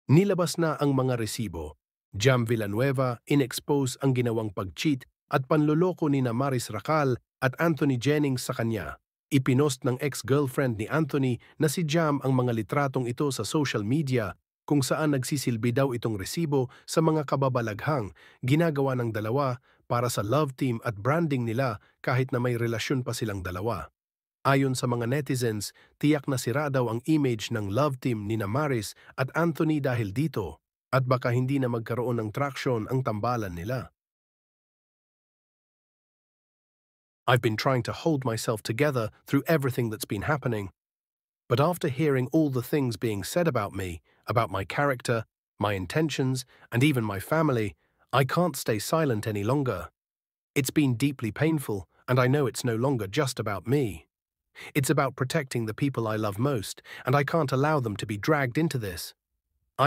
Nilabas na ang mga resibo. Jam Villanueva inexpose ang ginawang pag-cheat at panloloko ni Maris Racal at Anthony Jennings sa kanya. Ipinost ng ex-girlfriend ni Anthony na si Jam ang mga litratong ito sa social media kung saan nagsisilbi daw itong resibo sa mga kababalaghang ginagawa ng dalawa para sa love team at branding nila kahit na may relasyon pa silang dalawa. Ayon sa mga netizens, tiyak na sira daw ang image ng love team ni Maris at Anthony dahil dito at baka hindi na magkaroon ng traction ang tambalan nila. I've been trying to hold myself together through everything that's been happening, but after hearing all the things being said about me, about my character, my intentions, and even my family, I can't stay silent any longer. It's been deeply painful, and I know it's no longer just about me. It's about protecting the people I love most, and I can't allow them to be dragged into this.